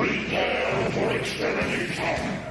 Prepare for extermination!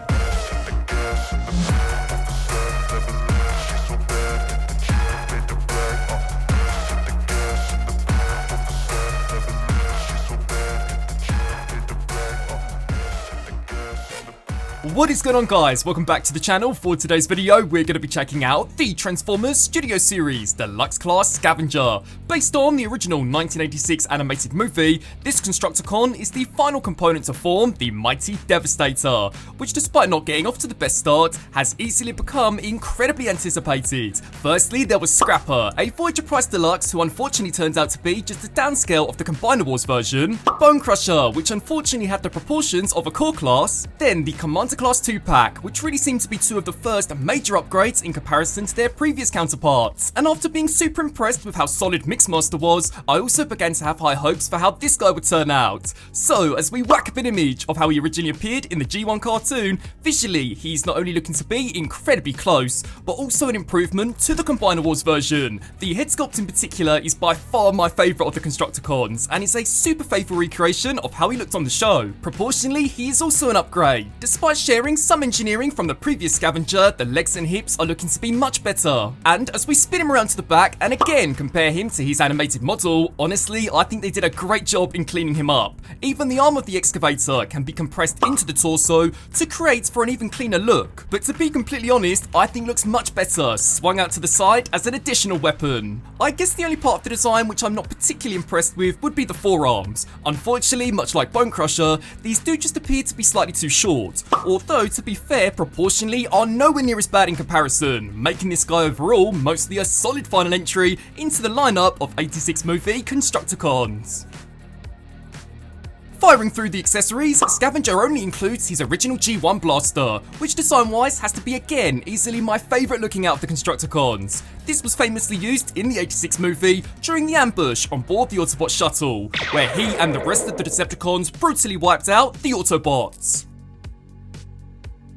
What is going on, guys? Welcome back to the channel. For today's video, we're going to be checking out the Transformers Studio Series Deluxe Class Scavenger. Based on the original 1986 animated movie, this Constructicon is the final component to form the mighty Devastator, which despite not getting off to the best start, has easily become incredibly anticipated. Firstly, there was Scrapper, a Voyager Price Deluxe who unfortunately turns out to be just a downscale of the Combiner Wars version, Bone Crusher, which unfortunately had the proportions of a core class, then the Commander Class 2-pack, which really seemed to be two of the first major upgrades in comparison to their previous counterparts. And after being super impressed with how solid Mixmaster was, I also began to have high hopes for how this guy would turn out. So, as we whack up an image of how he originally appeared in the G1 cartoon, visually he's not only looking to be incredibly close, but also an improvement to the Combiner Wars version. The head sculpt in particular is by far my favourite of the Constructicons, and it's a super faithful recreation of how he looked on the show. Proportionally, he is also an upgrade. Despite sharing some engineering from the previous Scavenger, the legs and hips are looking to be much better. And as we spin him around to the back and again compare him to his animated model, honestly I think they did a great job in cleaning him up. Even the arm of the excavator can be compressed into the torso to create for an even cleaner look. But to be completely honest, I think looks much better swung out to the side as an additional weapon. I guess the only part of the design which I'm not particularly impressed with would be the forearms. Unfortunately, much like Bone Crusher, these do just appear to be slightly too short, although to be fair, proportionally are nowhere near as bad in comparison, making this guy overall mostly a solid final entry into the lineup of 86 movie Constructicons. Firing through the accessories, Scavenger only includes his original G1 blaster, which design-wise has to be again easily my favourite looking out of the Constructicons. This was famously used in the 86 movie during the ambush on board the Autobot shuttle, where he and the rest of the Decepticons brutally wiped out the Autobots.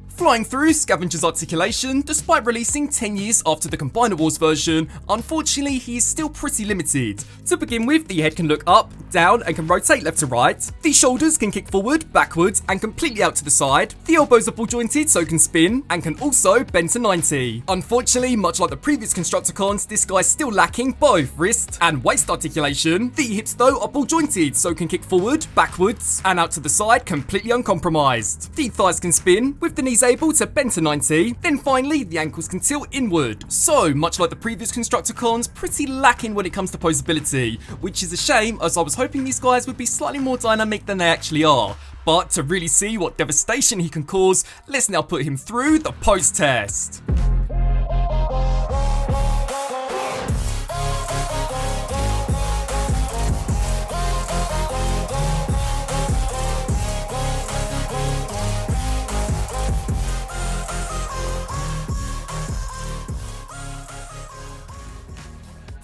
Flying through Scavenger's Articulation, despite releasing 10 years after the Combiner Wars version, unfortunately he is still pretty limited. To begin with, the head can look up, down and can rotate left to right. The shoulders can kick forward, backwards and completely out to the side. The elbows are ball jointed so can spin and can also bend to 90. Unfortunately, much like the previous Constructicons, this guy's still lacking both wrist and waist articulation. The hips though are ball jointed so can kick forward, backwards and out to the side completely uncompromised. The thighs can spin with the knees able to bend to 90, then finally the ankles can tilt inward. So, much like the previous Constructicons, pretty lacking when it comes to posability, which is a shame as I was hoping these guys would be slightly more dynamic than they actually are. But to really see what devastation he can cause, let's now put him through the pose test.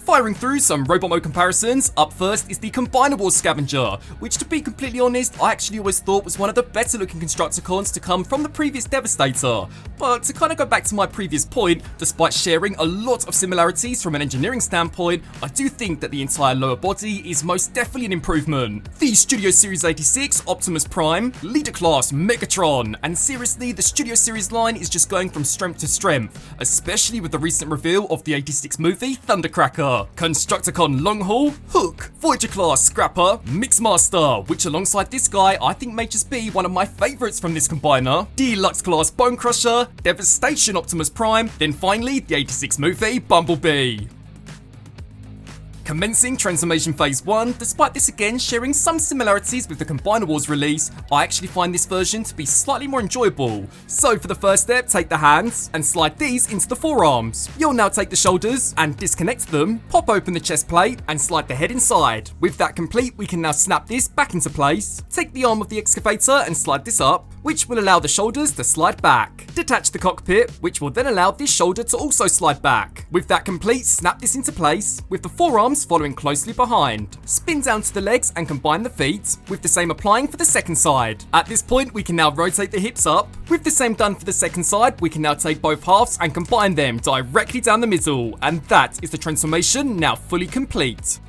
Firing through some robot mode comparisons, up first is the Combiner Wars Scavenger, which to be completely honest, I actually always thought was one of the better looking Constructicons to come from the previous Devastator. But to kind of go back to my previous point, despite sharing a lot of similarities from an engineering standpoint, I do think that the entire lower body is most definitely an improvement. The Studio Series 86 Optimus Prime, Leader Class Megatron, and seriously the Studio Series line is just going from strength to strength, especially with the recent reveal of the 86 movie Thundercracker. Constructicon Long Haul, Hook, Voyager Class Scrapper, Mixmaster, which alongside this guy I think may just be one of my favourites from this combiner, Deluxe Class Bone Crusher, Devastation Optimus Prime, then finally the 86 movie Bumblebee. Commencing Transformation Phase 1, despite this again sharing some similarities with the Combiner Wars release, I actually find this version to be slightly more enjoyable. So for the first step, take the hands and slide these into the forearms. You'll now take the shoulders and disconnect them, pop open the chest plate and slide the head inside. With that complete, we can now snap this back into place, take the arm of the excavator and slide this up, which will allow the shoulders to slide back. Detach the cockpit, which will then allow this shoulder to also slide back. With that complete, snap this into place, with the forearms following closely behind. Spin down to the legs and combine the feet, with the same applying for the second side. At this point, we can now rotate the hips up. With the same done for the second side, we can now take both halves and combine them directly down the middle, and that is the transformation now fully complete.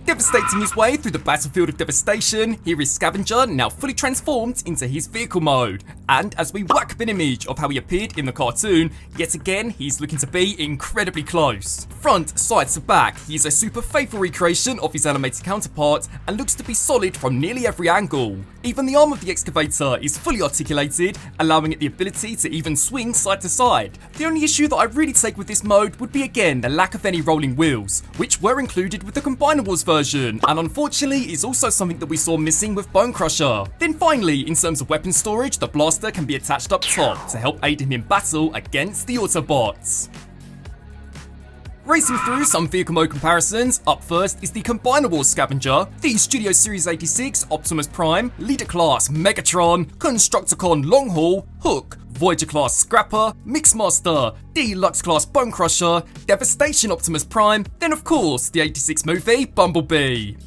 Devastating his way through the battlefield of devastation, here is Scavenger now fully transformed into his vehicle mode. And as we whack up an image of how he appeared in the cartoon, yet again he's looking to be incredibly close. Front, side to back, he is a super faithful recreation of his animated counterpart and looks to be solid from nearly every angle. Even the arm of the excavator is fully articulated, allowing it the ability to even swing side to side. The only issue that I really take with this mode would be again the lack of any rolling wheels, which were included with the Combinables version, and unfortunately is also something that we saw missing with Bone Crusher. Then finally, in terms of weapon storage, the blaster can be attached up top to help aid him in battle against the Autobots. Racing through some vehicle mode comparisons, up first is the Combinable Scavenger, the Studio Series 86 Optimus Prime, Leader Class Megatron, Constructicon Longhaul, Hook, Voyager Class Scrapper, Mixmaster, Deluxe Class Bone Crusher, Devastation Optimus Prime, then of course the 86 movie Bumblebee.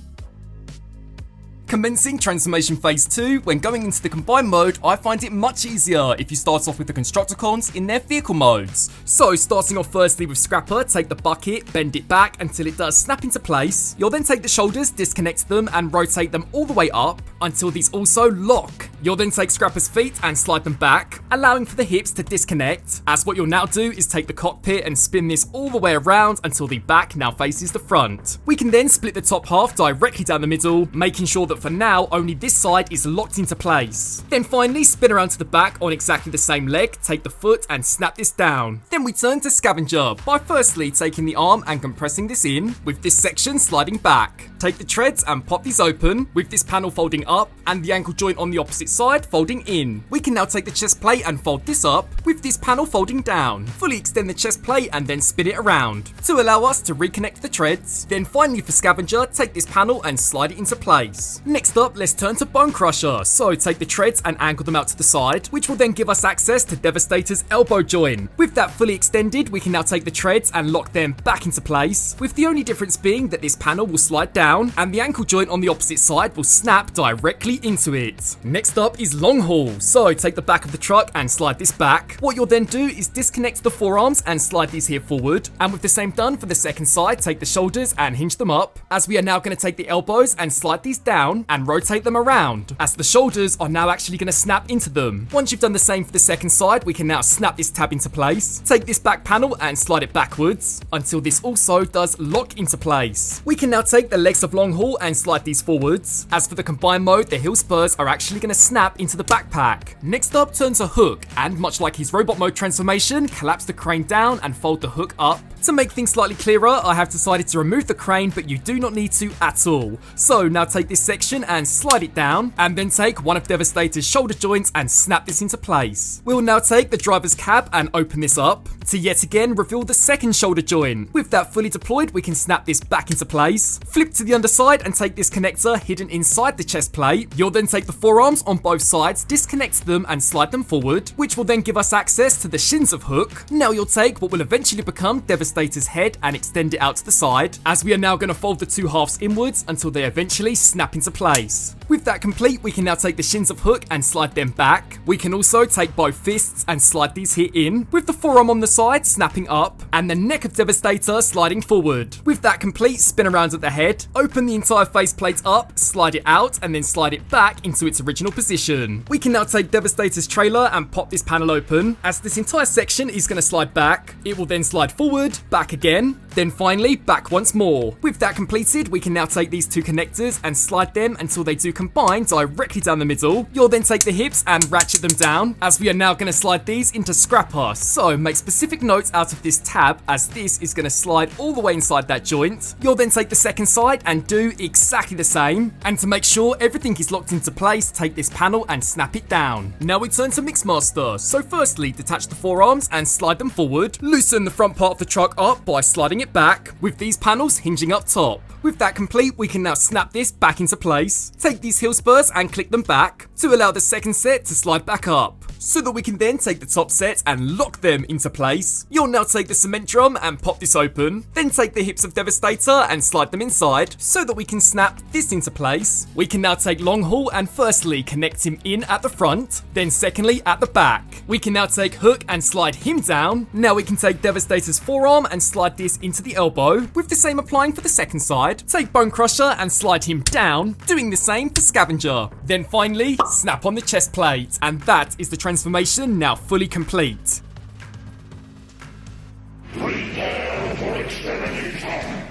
Commencing Transformation Phase 2, when going into the combined mode, I find it much easier if you start off with the Constructicons in their vehicle modes. So starting off firstly with Scrapper, take the bucket, bend it back until it does snap into place. You'll then take the shoulders, disconnect them and rotate them all the way up until these also lock. You'll then take Scrapper's feet and slide them back, allowing for the hips to disconnect, as what you'll now do is take the cockpit and spin this all the way around until the back now faces the front. We can then split the top half directly down the middle, making sure that for now only this side is locked into place. Then finally spin around to the back on exactly the same leg, take the foot and snap this down. Then we turn to Scavenger by firstly taking the arm and compressing this in, with this section sliding back. Take the treads and pop these open, with this panel folding up and the ankle joint on the opposite side folding in. We can now take the chest plate and fold this up, with this panel folding down. Fully extend the chest plate and then spin it around to allow us to reconnect the treads. Then finally for Scavenger, take this panel and slide it into place. Next up, let's turn to Bone Crusher. So take the treads and angle them out to the side, which will then give us access to Devastator's elbow joint. With that fully extended, we can now take the treads and lock them back into place, with the only difference being that this panel will slide down and the ankle joint on the opposite side will snap directly into it. Next up is Long Haul. So take the back of the truck and slide this back. What you'll then do is disconnect the forearms and slide these here forward, and with the same done for the second side, take the shoulders and hinge them up, as we are now going to take the elbows and slide these down and rotate them around, as the shoulders are now actually going to snap into them. Once you've done the same for the second side, we can now snap this tab into place, take this back panel and slide it backwards until this also does lock into place. We can now take the legs of Long Haul and slide these forwards. As for the combined mode, the heel spurs are actually going to snap into the backpack. Next up, turn to Hook, and much like his robot mode transformation, collapse the crane down and fold the hook up. To make things slightly clearer, I have decided to remove the crane, but you do not need to at all. So now take this section and slide it down, and then take one of Devastator's shoulder joints and snap this into place. We'll now take the driver's cab and open this up to yet again reveal the second shoulder joint. With that fully deployed, we can snap this back into place, flip to the underside and take this connector hidden inside the chest plate. You'll then take the forearms on both sides, disconnect them and slide them forward, which will then give us access to the shins of Hook. Now you'll take what will eventually become Devastator's head and extend it out to the side, as we are now going to fold the two halves inwards until they eventually snap into place. With that complete, we can now take the shins of Hook and slide them back. We can also take both fists and slide these here in, with the forearm on the side snapping up and the neck of Devastator sliding forward. With that complete, spin around at the head, open the entire faceplate up, slide it out and then slide it back into its original position. We can now take Devastator's trailer and pop this panel open, as this entire section is going to slide back. It will then slide forward, back again, then finally back once more. With that completed, we can now take these two connectors and slide them until they do combine directly down the middle. You'll then take the hips and ratchet them down, as we are now going to slide these into Scrapper. So make specific notes out of this tab, as this is going to slide all the way inside that joint. You'll then take the second side and do exactly the same, and to make sure everything is locked into place, take this panel and snap it down. Now we turn to Mixmaster. So firstly, detach the forearms and slide them forward. Loosen the front part of the truck up by sliding it back, with these panels hinging up top. With that complete, we can now snap this back into place. Take these heel spurs and click them back to allow the second set to slide back up. so that we can then take the top set and lock them into place. You'll now take the cement drum and pop this open, then take the hips of Devastator and slide them inside so that we can snap this into place. We can now take Long Haul and firstly connect him in at the front, then secondly at the back. We can now take Hook and slide him down. Now we can take Devastator's forearm and slide this into the elbow, with the same applying for the second side. Take Bone Crusher and slide him down, doing the same for Scavenger. Then finally, snap on the chest plate, and that is the transformation now fully complete. Prepare for extermination.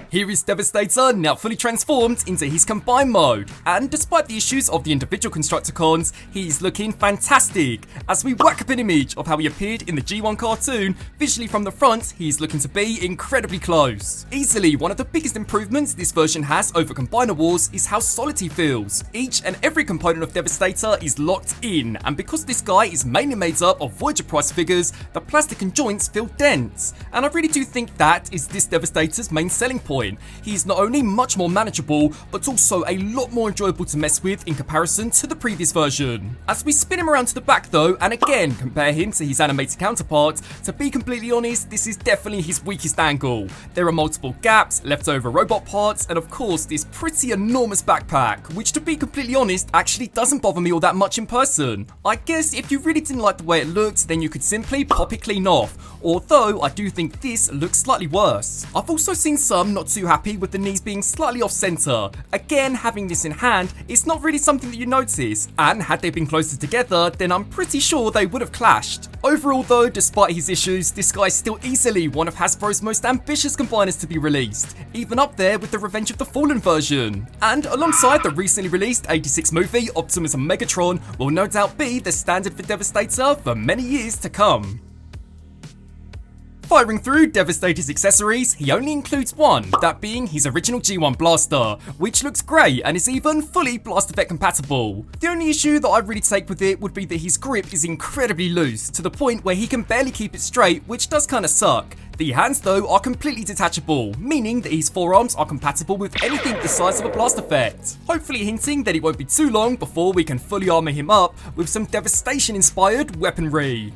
Here is Devastator now fully transformed into his combined mode, and despite the issues of the individual Constructicons, he's looking fantastic. As we whack up an image of how he appeared in the G1 cartoon, visually from the front, he's looking to be incredibly close. Easily one of the biggest improvements this version has over Combiner Wars is how solid he feels. Each and every component of Devastator is locked in, and because this guy is mainly made up of Voyager price figures, the plastic and joints feel dense, and I really do think that is this Devastator's main selling point. He's not only much more manageable, but also a lot more enjoyable to mess with in comparison to the previous version. As we spin him around to the back though, and again compare him to his animated counterpart, to be completely honest, this is definitely his weakest angle. There are multiple gaps, leftover robot parts, and of course this pretty enormous backpack, which to be completely honest actually doesn't bother me all that much in person. I guess if you really didn't like the way it looked, then you could simply pop it clean off, although I do think this looks slightly worse. I've also seen some not too happy with the knees being slightly off center. Again, having this in hand, it's not really something that you notice, and had they been closer together, then I'm pretty sure they would have clashed. Overall though, despite his issues, this guy is still easily one of Hasbro's most ambitious combiners to be released, even up there with the Revenge of the Fallen version. And alongside the recently released 86 movie, Optimus and Megatron will no doubt be the standard for Devastator for many years to come. Firing through Devastator's accessories, he only includes one, that being his original G1 blaster, which looks great and is even fully Blast Effect compatible. The only issue that I really take with it would be that his grip is incredibly loose, to the point where he can barely keep it straight, which does kinda suck. The hands though are completely detachable, meaning that his forearms are compatible with anything the size of a Blast Effect, hopefully hinting that it won't be too long before we can fully armor him up with some Devastation inspired weaponry.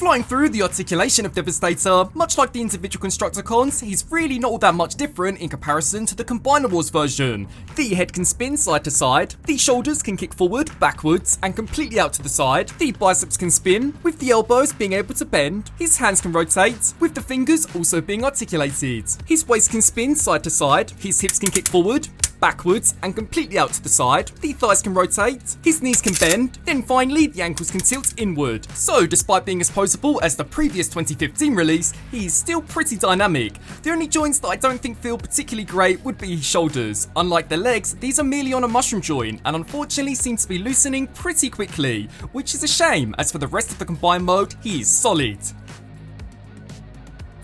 Flying through the articulation of Devastator, much like the individual Constructicons, he's really not all that much different in comparison to the Combiner Wars version. The head can spin side to side, the shoulders can kick forward, backwards, and completely out to the side, the biceps can spin, with the elbows being able to bend, his hands can rotate, with the fingers also being articulated. His waist can spin side to side, his hips can kick forward, backwards, and completely out to the side, the thighs can rotate, his knees can bend, then finally the ankles can tilt inward. So despite being as posable as the previous 2015 release, he's still pretty dynamic. The only joints that I don't think feel particularly great would be his shoulders. Unlike the legs, these are merely on a mushroom joint and unfortunately seem to be loosening pretty quickly, which is a shame, as for the rest of the combined mode, he is solid.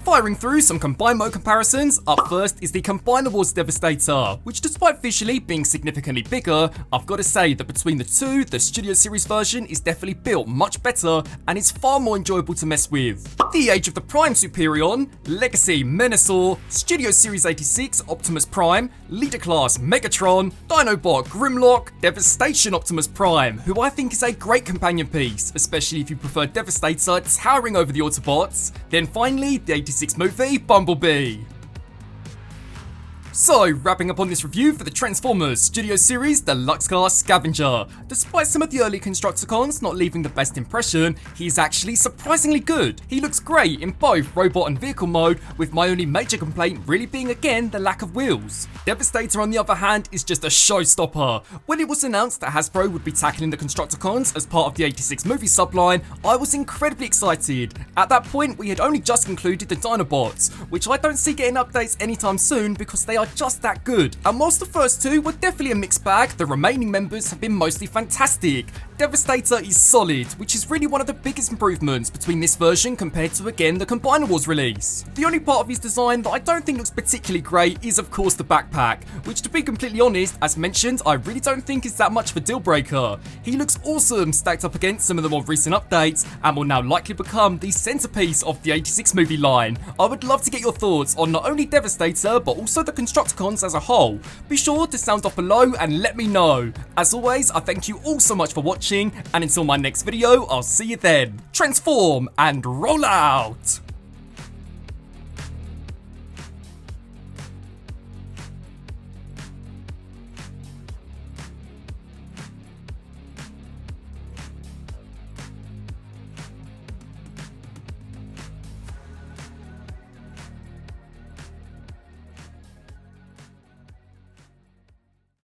Firing through some combined mode comparisons, up first is the Combiner Wars Devastator, which despite visually being significantly bigger, I've got to say that between the two, the Studio Series version is definitely built much better and is far more enjoyable to mess with. The Age of the Prime Superion, Legacy Menasor, Studio Series 86 Optimus Prime, Leader Class Megatron, Dinobot Grimlock, Devastation Optimus Prime, who I think is a great companion piece, especially if you prefer Devastator towering over the Autobots. Then finally, the 86 movie Bumblebee. So, wrapping up on this review for the Transformers Studio Series Deluxe Class Scavenger. Despite some of the early Constructicons not leaving the best impression, he's actually surprisingly good. He looks great in both robot and vehicle mode, with my only major complaint really being again the lack of wheels. Devastator on the other hand is just a showstopper. When it was announced that Hasbro would be tackling the Constructicons as part of the 86 movie subline, I was incredibly excited. At that point we had only just concluded the Dinobots, which I don't see getting updates anytime soon because they are just that good. And whilst the first two were definitely a mixed bag, the remaining members have been mostly fantastic. Devastator is solid, which is really one of the biggest improvements between this version compared to again the Combiner Wars release. The only part of his design that I don't think looks particularly great is of course the backpack, which to be completely honest, as mentioned, I really don't think is that much of a deal breaker. He looks awesome stacked up against some of the more recent updates and will now likely become the centerpiece of the 86 movie line. I would love to get your thoughts on not only Devastator but also the Constructicons Constructicons as a whole? Be sure to sound off below and let me know. As always, I thank you all so much for watching, and until my next video, I'll see you then. Transform and roll out!